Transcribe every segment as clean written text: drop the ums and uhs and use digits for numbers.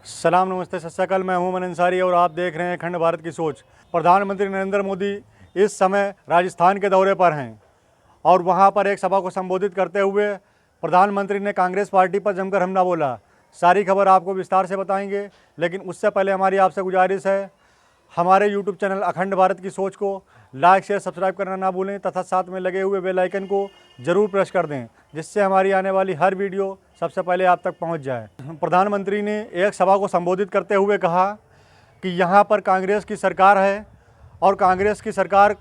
सलाम नमस्ते सत श्री अकाल। मैं हूं अमन अंसारी और आप देख रहे हैं अखंड भारत की सोच। प्रधानमंत्री नरेंद्र मोदी इस समय राजस्थान के दौरे पर हैं और वहां पर एक सभा को संबोधित करते हुए प्रधानमंत्री ने कांग्रेस पार्टी पर जमकर हमला बोला। सारी खबर आपको विस्तार से बताएंगे, लेकिन उससे पहले हमारी आपसे गुजारिश है, हमारे यूट्यूब चैनल अखंड भारत की सोच को लाइक शेयर सब्सक्राइब करना ना भूलें तथा साथ में लगे हुए बेल आइकन को ज़रूर प्रेस कर दें, जिससे हमारी आने वाली हर वीडियो सबसे पहले आप तक पहुंच जाए। प्रधानमंत्री ने एक सभा को संबोधित करते हुए कहा कि यहाँ पर कांग्रेस की सरकार है और कांग्रेस की सरकार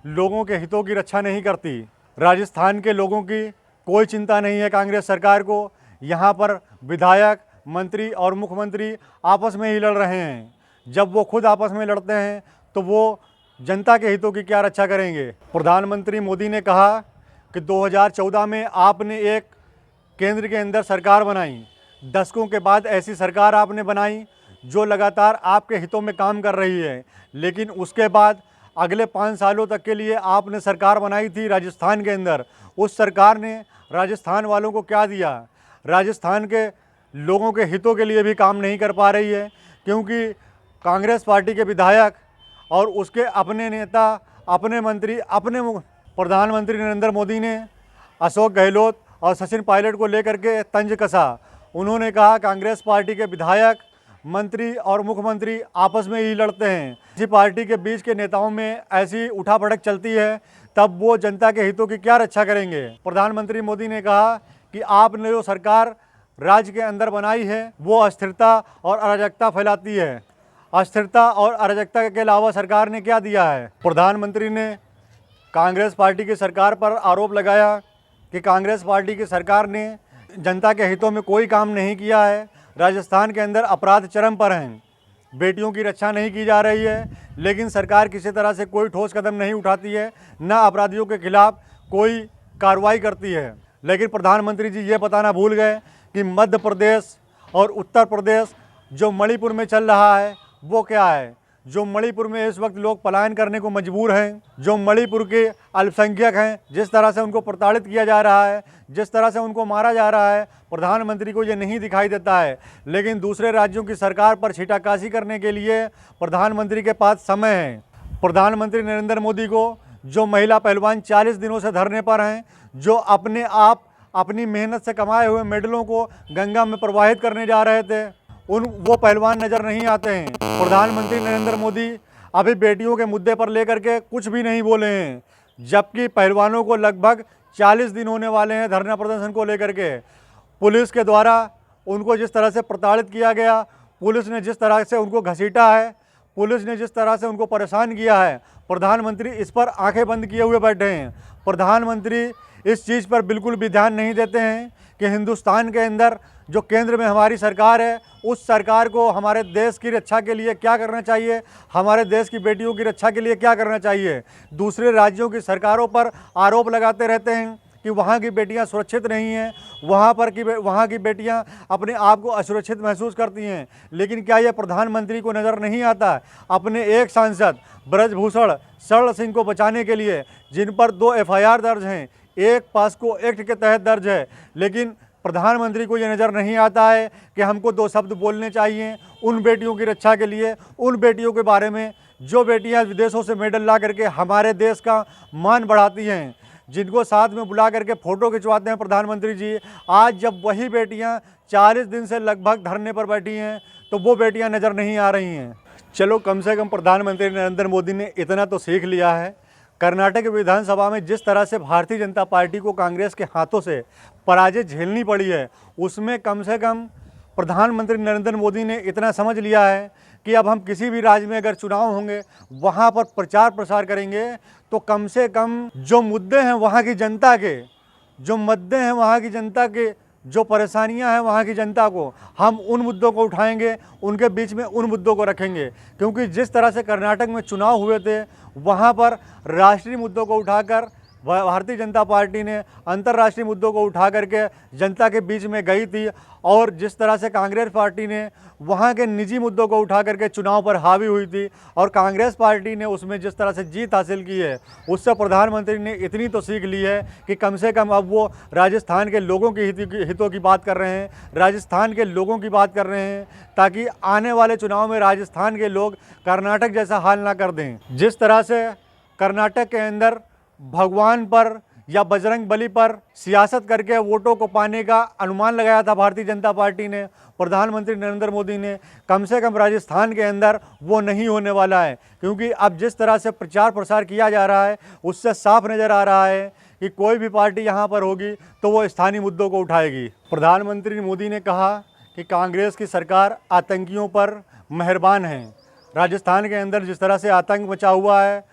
लोगों के हितों की रक्षा नहीं करती। राजस्थान के लोगों की कोई चिंता नहीं है कांग्रेस सरकार को। यहाँ पर विधायक, मंत्री और मुख्यमंत्री आपस में ही लड़ रहे हैं। जब वो खुद आपस में लड़ते हैं तो वो जनता के हितों की क्या रक्षा करेंगे। प्रधानमंत्री मोदी ने कहा कि 2014 में आपने एक केंद्र के अंदर सरकार बनाई। दशकों के बाद ऐसी सरकार आपने बनाई जो लगातार आपके हितों में काम कर रही है, लेकिन उसके बाद अगले 5 सालों तक के लिए आपने सरकार बनाई थी राजस्थान के अंदर। उस सरकार ने राजस्थान वालों को क्या दिया? राजस्थान के लोगों के हितों के लिए भी काम नहीं कर पा रही है, क्योंकि कांग्रेस पार्टी के विधायक और उसके अपने नेता, अपने मंत्री, प्रधानमंत्री नरेंद्र मोदी ने अशोक गहलोत और सचिन पायलट को लेकर के तंज कसा। उन्होंने कहा कांग्रेस पार्टी के विधायक, मंत्री और मुख्यमंत्री आपस में ही लड़ते हैं। किसी पार्टी के बीच के नेताओं में ऐसी उठापटक चलती है, तब वो जनता के हितों की क्या रक्षा करेंगे। प्रधानमंत्री मोदी ने कहा कि आपने जो सरकार राज्य के अंदर बनाई है वो अस्थिरता और अराजकता फैलाती है। अस्थिरता और अराजकता के अलावा सरकार ने क्या दिया है? प्रधानमंत्री ने कांग्रेस पार्टी की सरकार पर आरोप लगाया कि कांग्रेस पार्टी की सरकार ने जनता के हितों में कोई काम नहीं किया है। राजस्थान के अंदर अपराध चरम पर हैं, बेटियों की रक्षा नहीं की जा रही है, लेकिन सरकार किसी तरह से कोई ठोस कदम नहीं उठाती है, न अपराधियों के खिलाफ कोई कार्रवाई करती है। लेकिन प्रधानमंत्री जी ये बताना भूल गए कि मध्य प्रदेश और उत्तर प्रदेश जो मणिपुर में चल रहा है वो क्या है। जो मणिपुर में इस वक्त लोग पलायन करने को मजबूर हैं, जो मणिपुर के अल्पसंख्यक हैं, जिस तरह से उनको प्रताड़ित किया जा रहा है, जिस तरह से उनको मारा जा रहा है, प्रधानमंत्री को ये नहीं दिखाई देता है। लेकिन दूसरे राज्यों की सरकार पर छीटाकशी करने के लिए प्रधानमंत्री के पास समय है। प्रधानमंत्री नरेंद्र मोदी को जो महिला पहलवान 40 दिनों से धरने पर हैं, जो अपने आप अपनी मेहनत से कमाए हुए मेडलों को गंगा में प्रवाहित करने जा रहे थे, वो पहलवान नज़र नहीं आते हैं। प्रधानमंत्री नरेंद्र मोदी अभी बेटियों के मुद्दे पर लेकर के कुछ भी नहीं बोले हैं, जबकि पहलवानों को लगभग 40 दिन होने वाले हैं धरना प्रदर्शन को लेकर के। पुलिस के द्वारा उनको जिस तरह से प्रताड़ित किया गया, पुलिस ने जिस तरह से उनको घसीटा है, पुलिस ने जिस तरह से उनको परेशान किया है, प्रधानमंत्री इस पर आंखें बंद किए हुए बैठे हैं। प्रधानमंत्री इस चीज़ पर बिल्कुल भी ध्यान नहीं देते हैं कि हिंदुस्तान के अंदर जो केंद्र में हमारी सरकार है, उस सरकार को हमारे देश की रक्षा के लिए क्या करना चाहिए, हमारे देश की बेटियों की रक्षा के लिए क्या करना चाहिए। दूसरे राज्यों की सरकारों पर आरोप लगाते रहते हैं कि वहाँ की बेटियाँ सुरक्षित नहीं हैं, वहाँ की बेटियाँ अपने आप को असुरक्षित महसूस करती हैं। लेकिन क्या यह प्रधानमंत्री को नज़र नहीं आता? अपने एक सांसद ब्रजभूषण शरण सिंह को बचाने के लिए, जिन पर 2 FIR दर्ज हैं, एक पास्को एक्ट के तहत दर्ज है, लेकिन प्रधानमंत्री को ये नज़र नहीं आता है कि हमको 2 शब्द बोलने चाहिए उन बेटियों की रक्षा के लिए, उन बेटियों के बारे में जो बेटियां विदेशों से मेडल ला करके हमारे देश का मान बढ़ाती हैं, जिनको साथ में बुला करके फ़ोटो खिंचवाते हैं प्रधानमंत्री जी। आज जब वही बेटियां 40 दिन से लगभग धरने पर बैठी हैं तो वो बेटियां नज़र नहीं आ रही हैं। चलो, कम से कम प्रधानमंत्री नरेंद्र मोदी ने इतना तो सीख लिया है। कर्नाटक विधानसभा में जिस तरह से भारतीय जनता पार्टी को कांग्रेस के हाथों से पराजय झेलनी पड़ी है, उसमें कम से कम प्रधानमंत्री नरेंद्र मोदी ने इतना समझ लिया है कि अब हम किसी भी राज्य में अगर चुनाव होंगे, वहाँ पर प्रचार प्रसार करेंगे तो कम से कम जो मुद्दे हैं वहाँ की जनता के, जो मुद्दे हैं वहाँ की जनता के, जो परेशानियां हैं वहाँ की जनता को, हम उन मुद्दों को उठाएंगे, उनके बीच में उन मुद्दों को रखेंगे। क्योंकि जिस तरह से कर्नाटक में चुनाव हुए थे, वहाँ पर राष्ट्रीय मुद्दों को उठाकर भारतीय जनता पार्टी ने अंतर्राष्ट्रीय मुद्दों को उठा करके जनता के बीच में गई थी, और जिस तरह से कांग्रेस पार्टी ने वहाँ के निजी मुद्दों को उठा करके चुनाव पर हावी हुई थी, और कांग्रेस पार्टी ने उसमें जिस तरह से जीत हासिल की है, उससे प्रधानमंत्री ने इतनी तो सीख ली है कि कम से कम अब वो राजस्थान के लोगों की हितों की बात कर रहे हैं, राजस्थान के लोगों की बात कर रहे हैं, ताकि आने वाले चुनाव में राजस्थान के लोग कर्नाटक जैसा हाल ना कर दें। जिस तरह से कर्नाटक के अंदर भगवान पर या बजरंग बली पर सियासत करके वोटों को पाने का अनुमान लगाया था भारतीय जनता पार्टी ने, प्रधानमंत्री नरेंद्र मोदी ने, कम से कम राजस्थान के अंदर वो नहीं होने वाला है। क्योंकि अब जिस तरह से प्रचार प्रसार किया जा रहा है, उससे साफ नज़र आ रहा है कि कोई भी पार्टी यहाँ पर होगी तो वो स्थानीय मुद्दों को उठाएगी। प्रधानमंत्री मोदी ने कहा कि कांग्रेस की सरकार आतंकियों पर मेहरबान है। राजस्थान के अंदर जिस तरह से आतंक मचा हुआ है,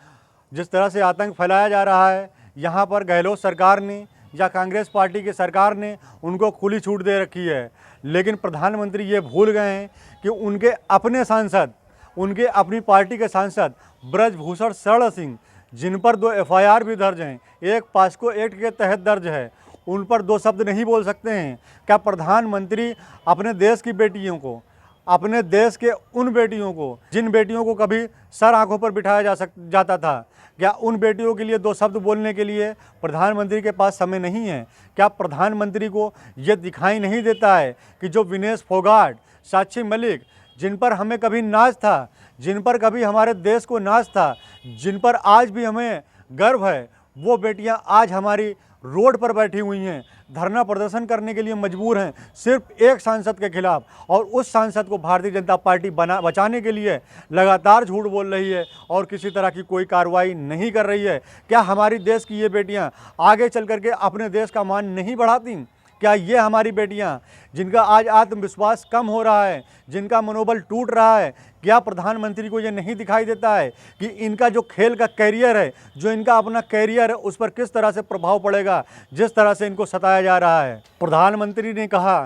जिस तरह से आतंक फैलाया जा रहा है, यहाँ पर गहलोत सरकार ने या कांग्रेस पार्टी की सरकार ने उनको खुली छूट दे रखी है। लेकिन प्रधानमंत्री ये भूल गए हैं कि उनके अपने सांसद, उनके अपनी पार्टी के सांसद ब्रजभूषण शरण सिंह, जिन पर 2 FIR भी दर्ज हैं, एक पॉस्को एक्ट के तहत दर्ज है, उन पर 2 शब्द नहीं बोल सकते हैं। क्या प्रधानमंत्री अपने देश की बेटियों को, अपने देश के उन बेटियों को, जिन बेटियों को कभी सर आंखों पर बिठाया जाता था, क्या उन बेटियों के लिए 2 शब्द बोलने के लिए प्रधानमंत्री के पास समय नहीं है? क्या प्रधानमंत्री को ये दिखाई नहीं देता है कि जो विनेश फोगाट, साक्षी मलिक, जिन पर हमें कभी नाज था, जिन पर कभी हमारे देश को नाज था, जिन पर आज भी हमें गर्व है, वो बेटियां आज हमारी रोड पर बैठी हुई हैं, धरना प्रदर्शन करने के लिए मजबूर हैं सिर्फ एक सांसद के खिलाफ, और उस सांसद को भारतीय जनता पार्टी बचाने के लिए लगातार झूठ बोल रही है और किसी तरह की कोई कार्रवाई नहीं कर रही है। क्या हमारी देश की ये बेटियां आगे चल करके अपने देश का मान नहीं बढ़ाती? क्या ये हमारी बेटियां, जिनका आज आत्मविश्वास कम हो रहा है, जिनका मनोबल टूट रहा है, क्या प्रधानमंत्री को ये नहीं दिखाई देता है कि इनका जो खेल का कैरियर है, जो इनका अपना कैरियर है, उस पर किस तरह से प्रभाव पड़ेगा जिस तरह से इनको सताया जा रहा है? प्रधानमंत्री ने कहा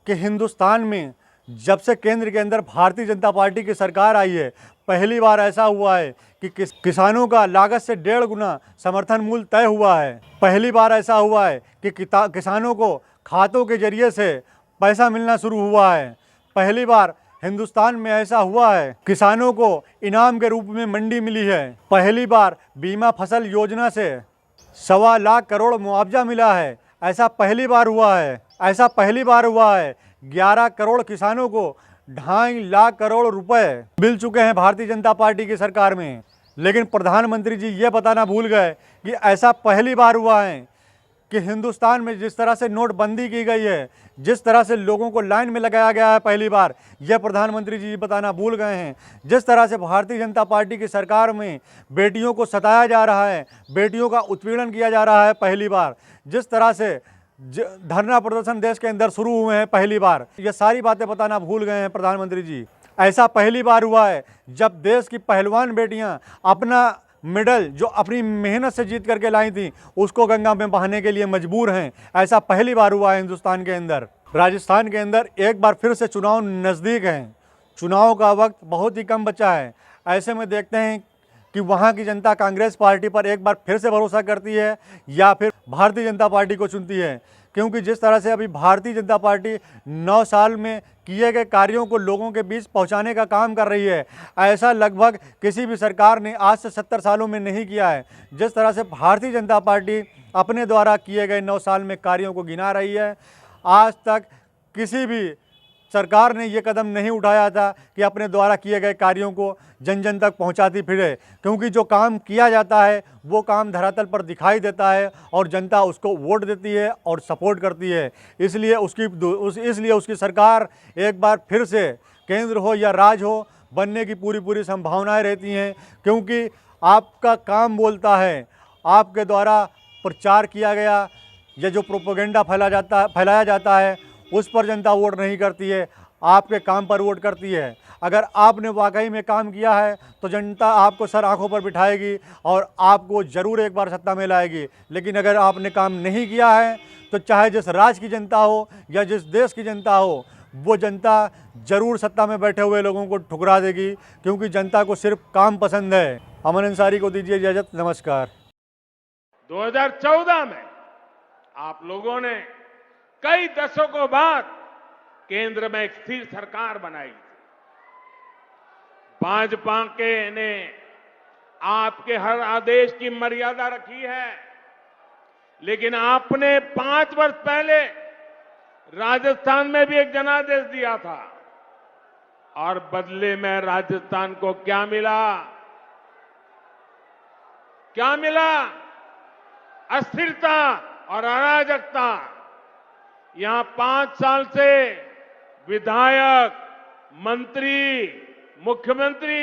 कि हिंदुस्तान में जब से केंद्र के अंदर भारतीय जनता पार्टी की सरकार आई है, पहली बार ऐसा हुआ है कि किसानों का लागत से 1.5 गुना समर्थन मूल्य तय हुआ है। पहली बार ऐसा हुआ है कि किसानों को खातों के जरिए से पैसा मिलना शुरू हुआ है। पहली बार हिंदुस्तान में ऐसा हुआ है, किसानों को इनाम के रूप में मंडी मिली है। पहली बार बीमा फसल योजना से 1.25 लाख करोड़ मुआवजा मिला है। ऐसा पहली बार हुआ है। ऐसा पहली बार हुआ है 11 करोड़ किसानों को 2.5 लाख करोड़ रुपए मिल चुके हैं भारतीय जनता पार्टी की सरकार में। लेकिन प्रधानमंत्री जी ये बताना भूल गए कि ऐसा पहली बार हुआ है कि हिंदुस्तान में जिस तरह से नोटबंदी की गई है, जिस तरह से लोगों को लाइन में लगाया गया है, पहली बार यह प्रधानमंत्री जी बताना भूल गए हैं। जिस तरह से भारतीय जनता पार्टी की सरकार में बेटियों को सताया जा रहा है, बेटियों का उत्पीड़न किया जा रहा है, पहली बार जिस तरह से धरना प्रदर्शन देश के अंदर शुरू हुए हैं, पहली बार ये सारी बातें बताना भूल गए हैं प्रधानमंत्री जी। ऐसा पहली बार हुआ है जब देश की पहलवान बेटियां अपना मेडल जो अपनी मेहनत से जीत करके लाई थी, उसको गंगा में बहाने के लिए मजबूर हैं। ऐसा पहली बार हुआ है हिंदुस्तान के अंदर। राजस्थान के अंदर एक बार फिर से चुनाव नज़दीक हैं, चुनाव का वक्त बहुत ही कम बचा है। ऐसे में देखते हैं कि वहाँ की जनता कांग्रेस पार्टी पर एक बार फिर से भरोसा करती है या फिर भारतीय जनता पार्टी को चुनती है। क्योंकि जिस तरह से अभी भारतीय जनता पार्टी 9 साल में किए गए कार्यों को लोगों के बीच पहुंचाने का काम कर रही है, ऐसा लगभग किसी भी सरकार ने आज से 70 सालों में नहीं किया है। जिस तरह से भारतीय जनता पार्टी अपने द्वारा किए गए 9 साल में कार्यों को गिना रही है, आज तक किसी भी सरकार ने ये कदम नहीं उठाया था कि अपने द्वारा किए गए कार्यों को जन जन तक पहुंचाती फिरे। क्योंकि जो काम किया जाता है वो काम धरातल पर दिखाई देता है और जनता उसको वोट देती है और सपोर्ट करती है। इसलिए उसकी सरकार एक बार फिर से केंद्र हो या राज्य हो बनने की पूरी संभावनाएं रहती हैं। क्योंकि आपका काम बोलता है, आपके द्वारा प्रचार किया गया या जो प्रोपेगेंडा फैलाया जाता है उस पर जनता वोट नहीं करती है, आपके काम पर वोट करती है। अगर आपने वाकई में काम किया है तो जनता आपको सर आंखों पर बिठाएगी और आपको ज़रूर एक बार सत्ता में लाएगी। लेकिन अगर आपने काम नहीं किया है तो चाहे जिस राज्य की जनता हो या जिस देश की जनता हो, वो जनता ज़रूर सत्ता में बैठे हुए लोगों को ठुकरा देगी। क्योंकि जनता को सिर्फ काम पसंद है। अमन अंसारी को दीजिए इजाज़त। नमस्कार। 2014 में आप लोगों ने कई दशकों बाद केंद्र में एक स्थिर सरकार बनाई थी। भाजपा के ने आपके हर आदेश की मर्यादा रखी है, लेकिन आपने 5 वर्ष पहले राजस्थान में भी एक जनादेश दिया था और बदले में राजस्थान को क्या मिला? क्या मिला? अस्थिरता और अराजकता। यहां 5 साल से विधायक, मंत्री, मुख्यमंत्री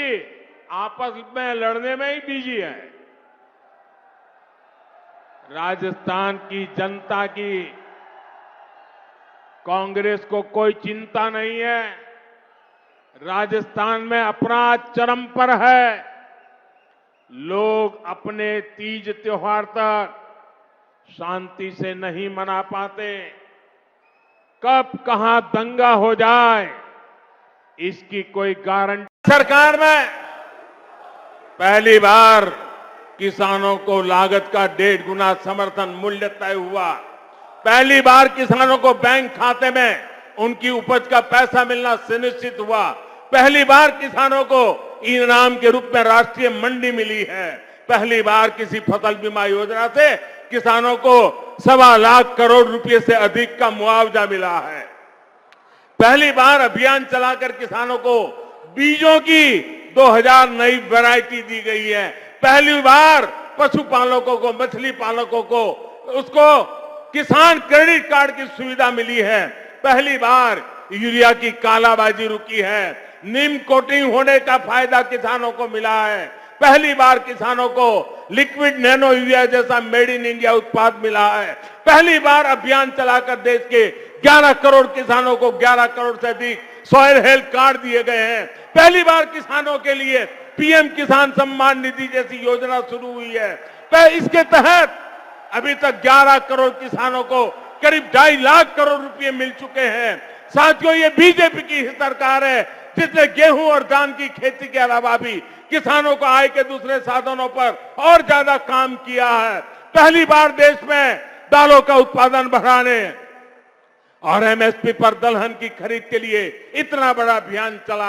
आपस में लड़ने में ही बिजी है। राजस्थान की जनता की कांग्रेस को कोई चिंता नहीं है। राजस्थान में अपराध चरम पर है। लोग अपने तीज त्योहार तक शांति से नहीं मना पाते। कब कहां दंगा हो जाए इसकी कोई गारंटी। सरकार में पहली बार किसानों को लागत का 1.5 गुना समर्थन मूल्य तय हुआ। पहली बार किसानों को बैंक खाते में उनकी उपज का पैसा मिलना सुनिश्चित हुआ। पहली बार किसानों को इनाम के रूप में राष्ट्रीय मंडी मिली है। पहली बार किसी फसल बीमा योजना से किसानों को 1.25 लाख करोड़ रुपए से अधिक का मुआवजा मिला है। पहली बार अभियान चलाकर किसानों को बीजों की 2000 नई वैरायटी दी गई है। पहली बार पशुपालकों को, मछली पालकों को उसको किसान क्रेडिट कार्ड की सुविधा मिली है। पहली बार यूरिया की कालाबाजी रुकी है। नीम कोटिंग होने का फायदा किसानों को मिला है। पहली बार किसानों को लिक्विड नैनो यूरिया जैसा मेड इन इंडिया उत्पाद मिला है। पहली बार अभियान चलाकर देश के 11 करोड़ किसानों को 11 करोड़ से अधिक सॉइल हेल्थ कार्ड दिए गए हैं। पहली बार किसानों के लिए पीएम किसान सम्मान निधि जैसी योजना शुरू हुई है। इसके तहत अभी तक 11 करोड़ किसानों को करीब 2.5 लाख करोड़ रुपए मिल चुके हैं। साथियों, ये बीजेपी की सरकार है जिसने गेहूं और धान की खेती के अलावा भी किसानों को आय के दूसरे साधनों पर और ज्यादा काम किया है। पहली बार देश में दालों का उत्पादन बढ़ाने और एमएसपी पर दलहन की खरीद के लिए इतना बड़ा अभियान चला।